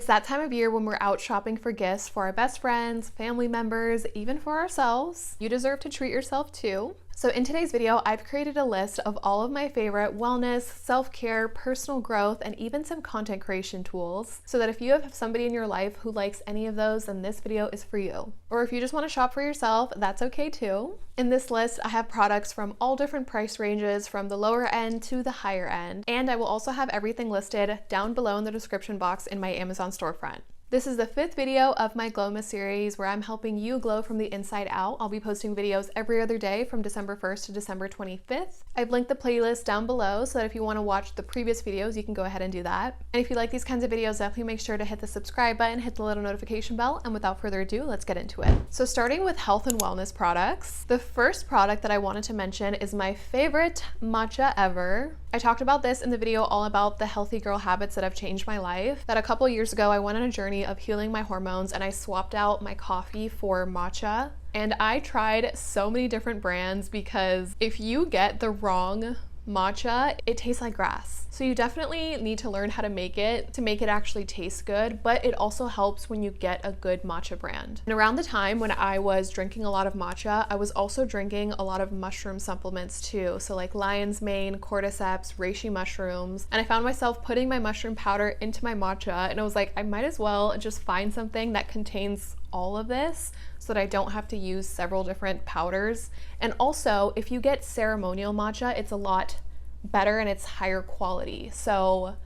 that time of year when we're out shopping for gifts for our best friends, family members, even for ourselves. You deserve to treat yourself too. So in today's video, I've created a list of all of my favorite wellness, self-care, personal growth, and even some content creation tools, so that if you have somebody in your life who likes any of those, then this video is for you. Or if you just want to shop for yourself, that's okay too. In this list, I have products from all different price ranges, from the lower end to the higher end, and I will also have everything listed down below in the description box in my Amazon storefront. This is the 5th video of my Glowmas series where I'm helping you glow from the inside out. I'll be posting videos every other day from December 1st to December 25th. I've linked the playlist down below so that if you want to watch the previous videos, you can go ahead and do that. And if you like these kinds of videos, definitely make sure to hit the subscribe button, hit the little notification bell, and without further ado, let's get into it. So starting with health and wellness products, the first product that I wanted to mention is my favorite matcha ever. I talked about this in the video all about the healthy girl habits that have changed my life. That a couple years ago, I went on a journey of healing my hormones and I swapped out my coffee for matcha. And I tried so many different brands because if you get the wrong matcha, it tastes like grass. So you definitely need to learn how to make it actually taste good, but it also helps when you get a good matcha brand. And around the time when I was drinking a lot of matcha, I was also drinking a lot of mushroom supplements too. So like lion's mane, cordyceps, reishi mushrooms. And I found myself putting my mushroom powder into my matcha, and I was like, I might as well just find something that contains all of this so that I don't have to use several different powders. And also, if you get ceremonial matcha, it's a lot better and it's higher quality. So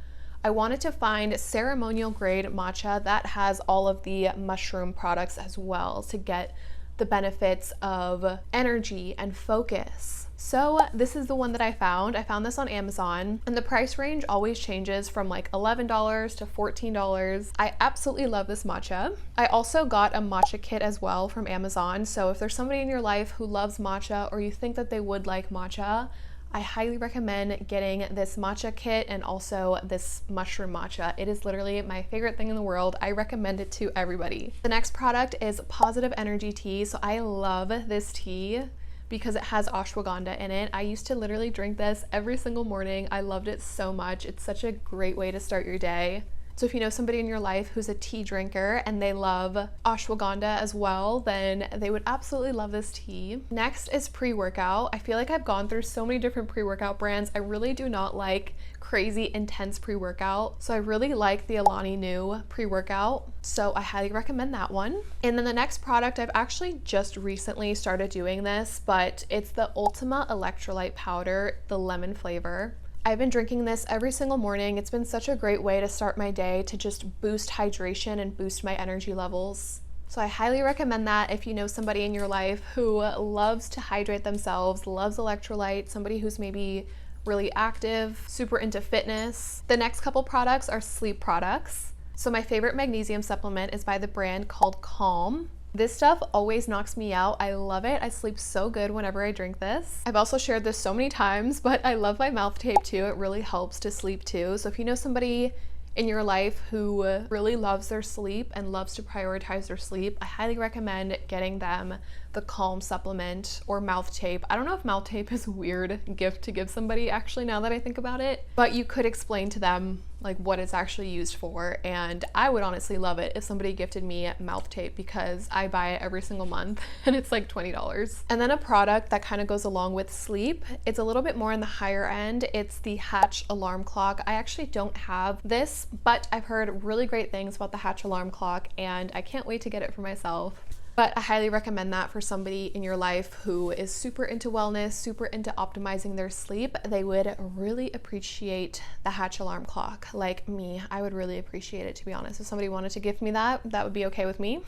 I wanted to find ceremonial grade matcha that has all of the mushroom products as well to get the benefits of energy and focus. So this is the one that I found. I found this on Amazon, and the price range always changes from like $11 to $14. I absolutely love this matcha. I also got a matcha kit as well from Amazon. So if there's somebody in your life who loves matcha or you think that they would like matcha, I highly recommend getting this matcha kit and also this mushroom matcha. It is literally my favorite thing in the world. I recommend it to everybody. The next product is Positive Energy Tea. So I love this tea because it has ashwagandha in it. I used to literally drink this every single morning. I loved it so much. It's such a great way to start your day. So if you know somebody in your life who's a tea drinker and they love ashwagandha as well, then they would absolutely love this tea. Next is pre-workout. I feel like I've gone through so many different pre-workout brands. I really do not like crazy intense pre-workout. So I really like the Alani Nu pre-workout. So I highly recommend that one. And then the next product, I've actually just recently started doing this, but it's the Ultima Electrolyte Powder, the lemon flavor. I've been drinking this every single morning. It's been such a great way to start my day to just boost hydration and boost my energy levels. So I highly recommend that if you know somebody in your life who loves to hydrate themselves, loves electrolytes, somebody who's maybe really active, super into fitness. The next couple products are sleep products. So my favorite magnesium supplement is by the brand called Calm. This stuff always knocks me out. I love it. I sleep so good whenever I drink this. I've also shared this so many times, but I love my mouth tape too. It really helps to sleep too. So if you know somebody in your life who really loves their sleep and loves to prioritize their sleep, I highly recommend getting them the Calm supplement or mouth tape. I don't know if mouth tape is a weird gift to give somebody, actually, now that I think about it, but you could explain to them like what it's actually used for, and I would honestly love it if somebody gifted me mouth tape because I buy it every single month and it's like $20. And then a product that kind of goes along with sleep, it's a little bit more in the higher end. It's the Hatch alarm clock. I actually don't have this, but I've heard really great things about the Hatch alarm clock and I can't wait to get it for myself. But I highly recommend that for somebody in your life who is super into wellness, super into optimizing their sleep. They would really appreciate the Hatch alarm clock. Like me, I would really appreciate it, to be honest. If somebody wanted to gift me that, that would be okay with me.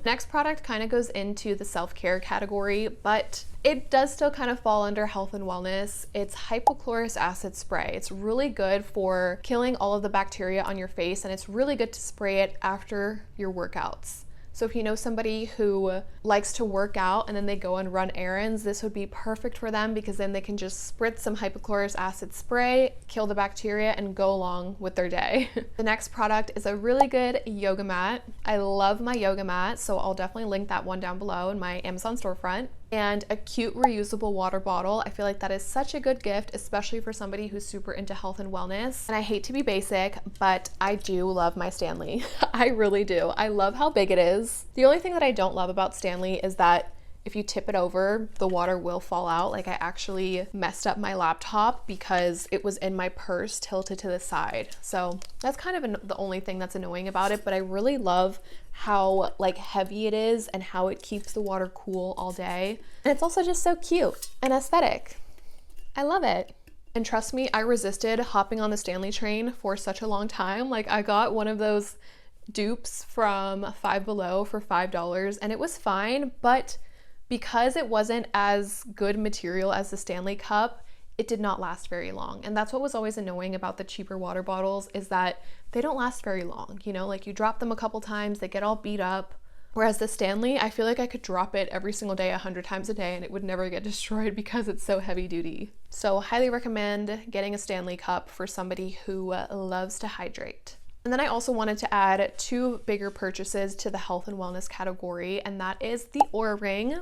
Next product kind of goes into the self-care category, but it does still kind of fall under health and wellness. It's hypochlorous acid spray. It's really good for killing all of the bacteria on your face, and it's really good to spray it after your workouts. So if you know somebody who likes to work out and then they go and run errands, this would be perfect for them because then they can just spritz some hypochlorous acid spray, kill the bacteria, and go along with their day. The next product is a really good yoga mat. I love my yoga mat, so I'll definitely link that one down below in my Amazon storefront. and a cute reusable water bottle. I feel like that is such a good gift, especially for somebody who's super into health and wellness. And I hate to be basic, but I do love my Stanley. I really do. I love how big it is. The only thing that I don't love about Stanley is that if you tip it over, the water will fall out. Like, I actually messed up my laptop because it was in my purse tilted to the side. So that's kind of the only thing that's annoying about it, but I really love how like heavy it is and how it keeps the water cool all day. And it's also just so cute and aesthetic. I love it. And trust me, I resisted hopping on the Stanley train for such a long time. Like, I got one of those dupes from Five Below for $5 and it was fine, but because it wasn't as good material as the Stanley cup, it did not last very long. And that's what was always annoying about the cheaper water bottles, is that they don't last very long. You know, like, you drop them a couple times, they get all beat up. Whereas the Stanley, I feel like I could drop it every single day 100 times a day and it would never get destroyed because it's so heavy duty. So highly recommend getting a Stanley cup for somebody who loves to hydrate. And then I also wanted to add 2 bigger purchases to the health and wellness category, and that is the Oura ring.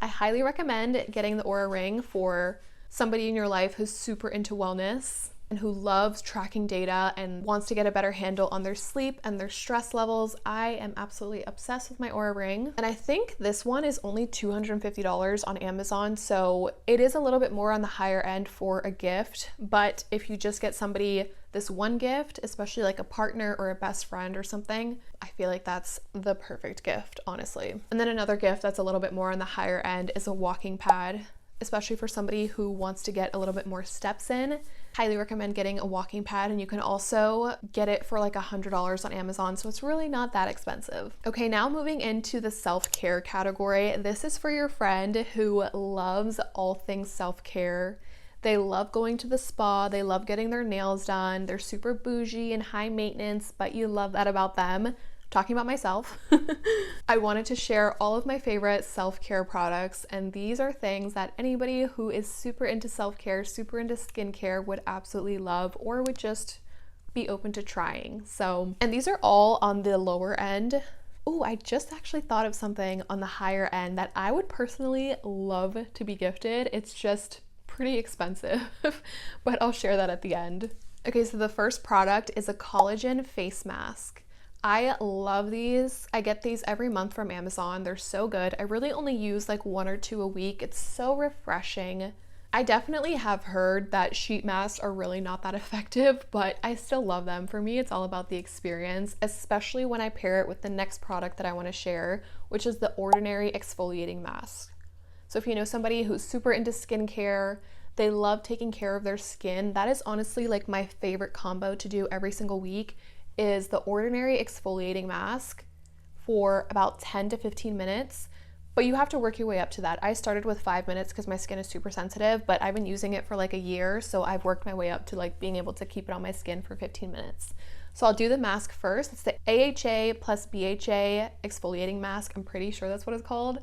I highly recommend getting the Oura ring for somebody in your life who's super into wellness and who loves tracking data and wants to get a better handle on their sleep and their stress levels. I am absolutely obsessed with my Oura ring. And I think this one is only $250 on Amazon, so it is a little bit more on the higher end for a gift. But if you just get somebody this one gift, especially like a partner or a best friend or something, I feel like that's the perfect gift, honestly. And then another gift that's a little bit more on the higher end is a walking pad, especially for somebody who wants to get a little bit more steps in. Highly recommend getting a walking pad, and you can also get it for like $100 on Amazon, so it's really not that expensive. Okay, now moving into the self-care category. This is for your friend who loves all things self-care. They love going to the spa, they love getting their nails done, they're super bougie and high maintenance, but you love that about them. Talking about myself. I wanted to share all of my favorite self-care products, and these are things that anybody who is super into self-care, super into skincare would absolutely love, or would just be open to trying. So, and these are all on the lower end. Oh, I just actually thought of something on the higher end that I would personally love to be gifted. It's just pretty expensive, but I'll share that at the end. Okay, so the first product is a collagen face mask. I love these. I get these every month from Amazon. They're so good. I really only use like 1 or 2 a week. It's so refreshing. I definitely have heard that sheet masks are really not that effective, but I still love them. For me, it's all about the experience, especially when I pair it with the next product that I want to share, which is the Ordinary Exfoliating Mask. So if you know somebody who's super into skincare, they love taking care of their skin, that is honestly like my favorite combo to do every single week, is the Ordinary Exfoliating Mask for about 10 to 15 minutes, but you have to work your way up to that. I started with 5 minutes because my skin is super sensitive, but I've been using it for like a year, so I've worked my way up to like being able to keep it on my skin for 15 minutes. So I'll do the mask first. It's the AHA plus BHA exfoliating mask. I'm pretty sure that's what it's called.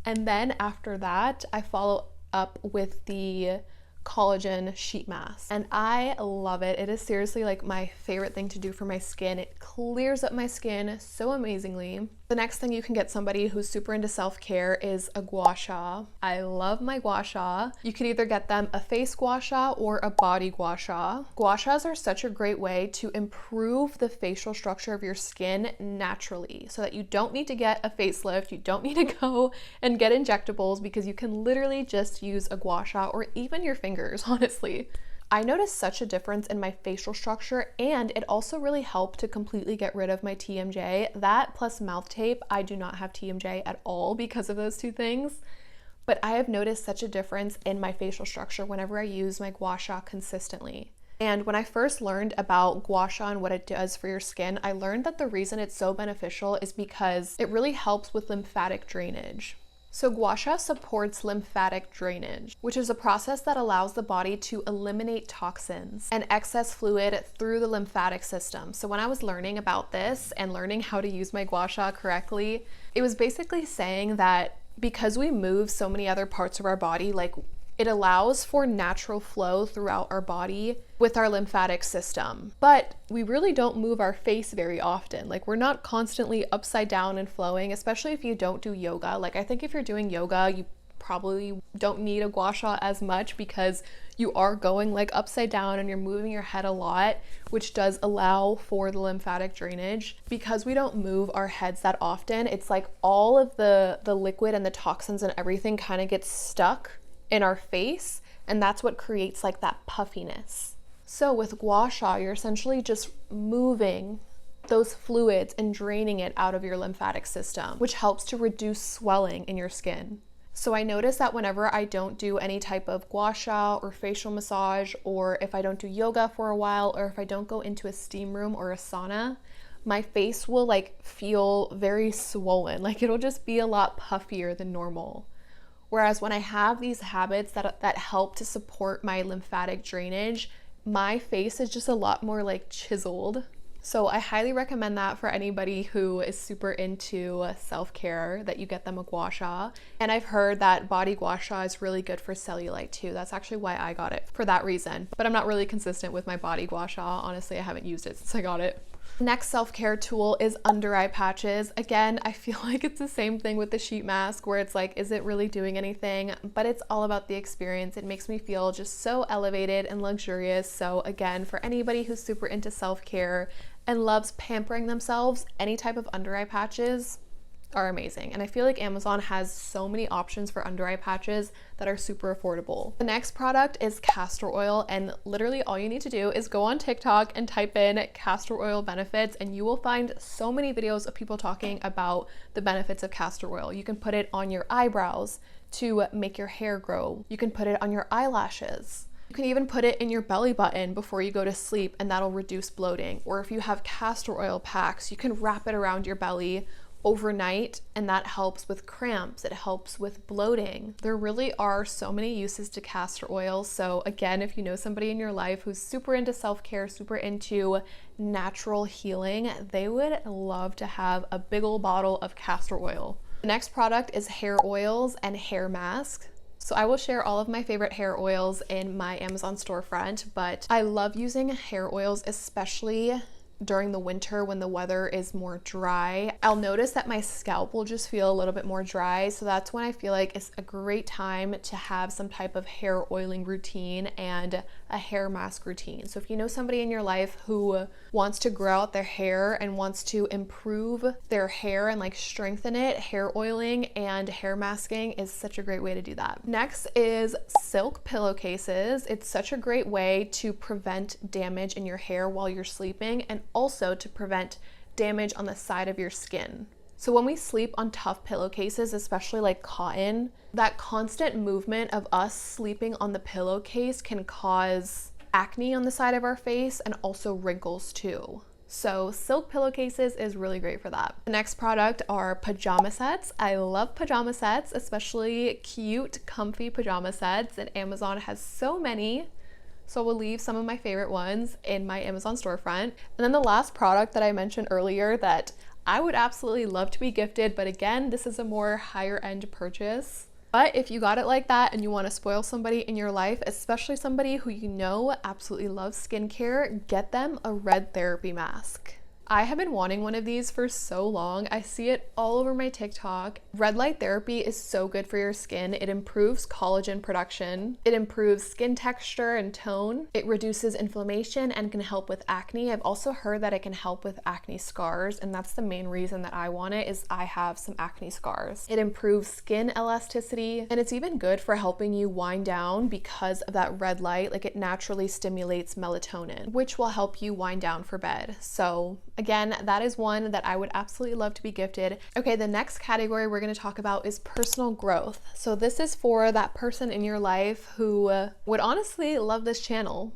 And then after that, I follow up with the collagen sheet mask, and I love it. It is seriously like my favorite thing to do for my skin. It clears up my skin so amazingly. The next thing you can get somebody who's super into self-care is a gua sha. I love my gua sha. You can either get them a face gua sha or a body gua sha. Gua shas are such a great way to improve the facial structure of your skin naturally, so that you don't need to get a facelift, you don't need to go and get injectables, because you can literally just use a gua sha or even your fingers, honestly. I noticed such a difference in my facial structure, and it also really helped to completely get rid of my TMJ. That plus mouth tape. I do not have TMJ at all because of those 2 things, but I have noticed such a difference in my facial structure whenever I use my gua sha consistently. And when I first learned about gua sha and what it does for your skin, I learned that the reason it's so beneficial is because it really helps with lymphatic drainage. So gua sha supports lymphatic drainage, which is a process that allows the body to eliminate toxins and excess fluid through the lymphatic system. So when I was learning about this and learning how to use my gua sha correctly, it was basically saying that because we move so many other parts of our body, like it allows for natural flow throughout our body with our lymphatic system. But we really don't move our face very often. Like, we're not constantly upside down and flowing, especially if you don't do yoga. Like, I think if you're doing yoga, you probably don't need a gua sha as much because you are going like upside down and you're moving your head a lot, which does allow for the lymphatic drainage. Because we don't move our heads that often, it's like all of the liquid and the toxins and everything kind of gets stuck in our face, and that's what creates like that puffiness. So with gua sha, you're essentially just moving those fluids and draining it out of your lymphatic system, which helps to reduce swelling in your skin. So I notice that whenever I don't do any type of gua sha or facial massage, or if I don't do yoga for a while, or if I don't go into a steam room or a sauna, my face will like feel very swollen. Like it'll just be a lot puffier than normal. Whereas when I have these habits that help to support my lymphatic drainage, my face is just a lot more like chiseled. So I highly recommend that for anybody who is super into self-care, that you get them a gua sha. And I've heard that body gua sha is really good for cellulite too. That's actually why I got it, for that reason. But I'm not really consistent with my body gua sha. Honestly, I haven't used it since I got it. Next self-care tool is under eye patches. Again, I feel like it's the same thing with the sheet mask where it's like, is it really doing anything? But it's all about the experience. It makes me feel just so elevated and luxurious. So again, for anybody who's super into self-care and loves pampering themselves, any type of under eye patches are amazing. And I feel like Amazon has so many options for under eye patches that are super affordable. The next product is castor oil, and literally all you need to do is go on TikTok and type in castor oil benefits, and you will find so many videos of people talking about the benefits of castor oil. You can put it on your eyebrows to make your hair grow. You can put it on your eyelashes. You can even put it in your belly button before you go to sleep, and that'll reduce bloating. Or if you have castor oil packs, you can wrap it around your belly overnight, and that helps with cramps. It helps with bloating. There really are so many uses to castor oil. So again, if you know somebody in your life who's super into self-care, super into natural healing, they would love to have a big old bottle of castor oil. The next product is hair oils and hair masks. So I will share all of my favorite hair oils in my Amazon storefront, but I love using hair oils, especially during the winter when the weather is more dry. I'll notice that my scalp will just feel a little bit more dry, so that's when I feel like it's a great time to have some type of hair oiling routine and a hair mask routine. So if you know somebody in your life who wants to grow out their hair and wants to improve their hair and like strengthen it, hair oiling and hair masking is such a great way to do that. Next is silk pillowcases. It's such a great way to prevent damage in your hair while you're sleeping, and also to prevent damage on the side of your skin. So when we sleep on tough pillowcases, especially like cotton, that constant movement of us sleeping on the pillowcase can cause acne on the side of our face and also wrinkles too. So silk pillowcases is really great for that. The next product are pajama sets. I love pajama sets, especially cute, comfy pajama sets, and Amazon has so many. So we'll leave some of my favorite ones in my Amazon storefront. And then the last product that I mentioned earlier that I would absolutely love to be gifted, but again, this is a more higher end purchase. But if you got it like that and you want to spoil somebody in your life, especially somebody who you know absolutely loves skincare, get them a red therapy mask. I have been wanting one of these for so long. I see it all over my TikTok. Red light therapy is so good for your skin. It improves collagen production. It improves skin texture and tone. It reduces inflammation and can help with acne. I've also heard that it can help with acne scars, and that's the main reason that I want it, is I have some acne scars. It improves skin elasticity, and it's even good for helping you wind down because of that red light. Like, it naturally stimulates melatonin, which will help you wind down for bed. So again, that is one that I would absolutely love to be gifted. Okay, the next category we're going to talk about is personal growth. So this is for that person in your life who would honestly love this channel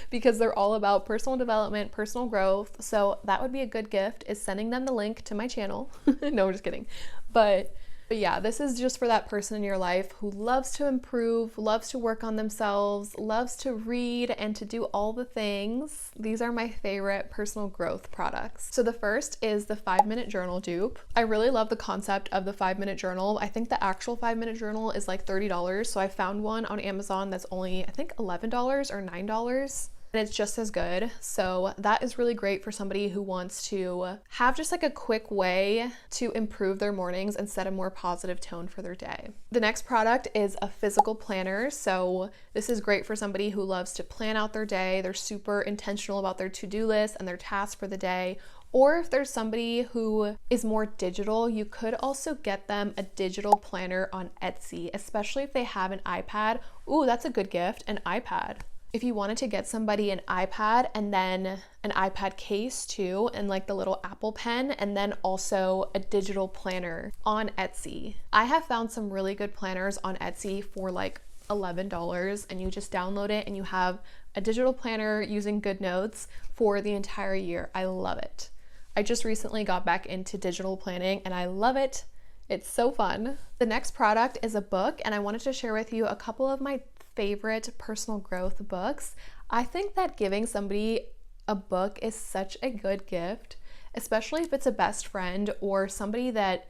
because they're all about personal development, personal growth. So that would be a good gift, is sending them the link to my channel. No, I'm just kidding. But yeah, this is just for that person in your life who loves to improve, loves to work on themselves, loves to read and to do all the things. These are my favorite personal growth products. So the first is the 5-minute journal dupe. I really love the concept of the 5-minute journal. I think the actual 5-minute journal is like $30. So I found one on Amazon that's only, I think, $11 or $9. and it's just as good. So that is really great for somebody who wants to have just like a quick way to improve their mornings and set a more positive tone for their day. The next product is a physical planner. So this is great for somebody who loves to plan out their day. They're super intentional about their to-do list and their tasks for the day. Or if there's somebody who is more digital, you could also get them a digital planner on Etsy, especially if they have an iPad. Ooh, that's a good gift, an iPad. If you wanted to get somebody an iPad and then an iPad case too, and like the little Apple Pen, and then also a digital planner on Etsy. I have found some really good planners on Etsy for like $11, and you just download it and you have a digital planner using GoodNotes for the entire year. I love it. I just recently got back into digital planning and I love it. It's so fun. The next product is a book, and I wanted to share with you a couple of my favorite personal growth books. I think that giving somebody a book is such a good gift, especially if it's a best friend or somebody that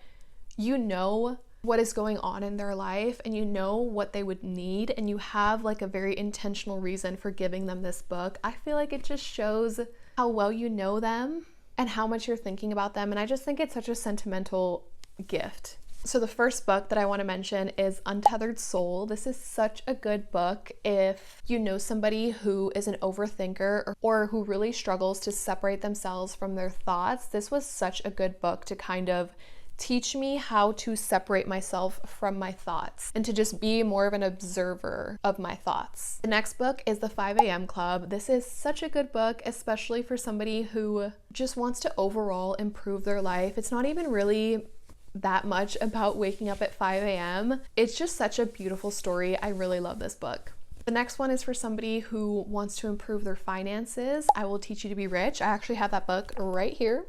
you know what is going on in their life and you know what they would need, and you have like a very intentional reason for giving them this book. I feel like it just shows how well you know them and how much you're thinking about them, and I just think it's such a sentimental gift. So the first book that I want to mention is Untethered Soul. This is such a good book if you know somebody who is an overthinker or who really struggles to separate themselves from their thoughts. This was such a good book to kind of teach me how to separate myself from my thoughts and to just be more of an observer of my thoughts. The next book is The 5 a.m. Club. This is such a good book, especially for somebody who just wants to overall improve their life. It's not even really that much about waking up at 5 a.m. It's just such a beautiful story. I really love this book. The next one is for somebody who wants to improve their finances. I Will Teach You to Be Rich. I actually have that book right here.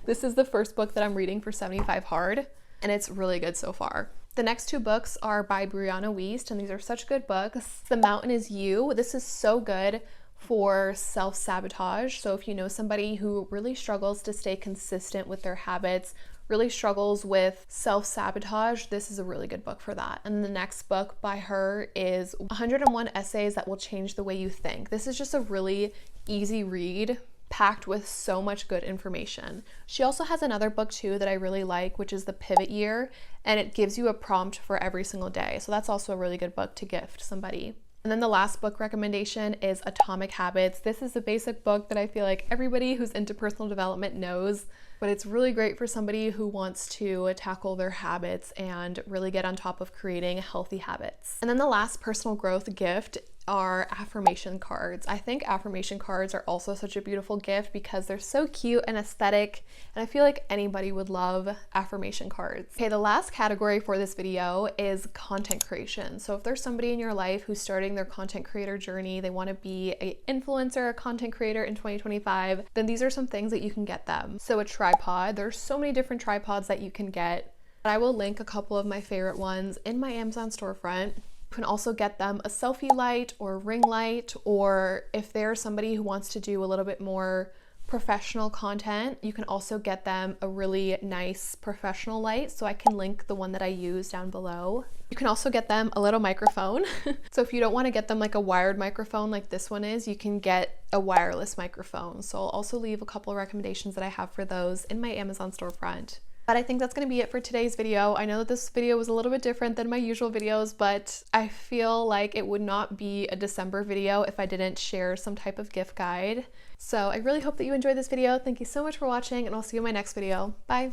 This is the first book that I'm reading for 75 Hard, and it's really good so far. The next two books are by Brianna Wiest, and these are such good books. The Mountain Is You. This is so good for self-sabotage. So if you know somebody who really struggles to stay consistent with their habits, really struggles with self-sabotage, this is a really good book for that. And the next book by her is 101 Essays That Will Change the Way You Think. This is just a really easy read, packed with so much good information. She also has another book too that I really like, which is The Pivot Year, and it gives you a prompt for every single day. So that's also a really good book to gift somebody. And then the last book recommendation is Atomic Habits. This is a basic book that I feel like everybody who's into personal development knows, but it's really great for somebody who wants to tackle their habits and really get on top of creating healthy habits. And then the last personal growth gift are affirmation cards. I think affirmation cards are also such a beautiful gift because they're so cute and aesthetic, and I feel like anybody would love affirmation cards. Okay, the last category for this video is content creation. So if there's somebody in your life who's starting their content creator journey, they want to be an influencer, a content creator in 2025, then these are some things that you can get them. So a tripod, there's so many different tripods that you can get. I will link a couple of my favorite ones in my Amazon storefront. You can also get them a selfie light or ring light, or if they're somebody who wants to do a little bit more professional content, you can also get them a really nice professional light. So I can link the one that I use down below. You can also get them a little microphone. So if you don't want to get them like a wired microphone like this one is, you can get a wireless microphone. So I'll also leave a couple of recommendations that I have for those in my Amazon storefront. But I think that's going to be it for today's video. I know that this video was a little bit different than my usual videos, but I feel like it would not be a December video if I didn't share some type of gift guide. So I really hope that you enjoyed this video. Thank you so much for watching, and I'll see you in my next video. Bye!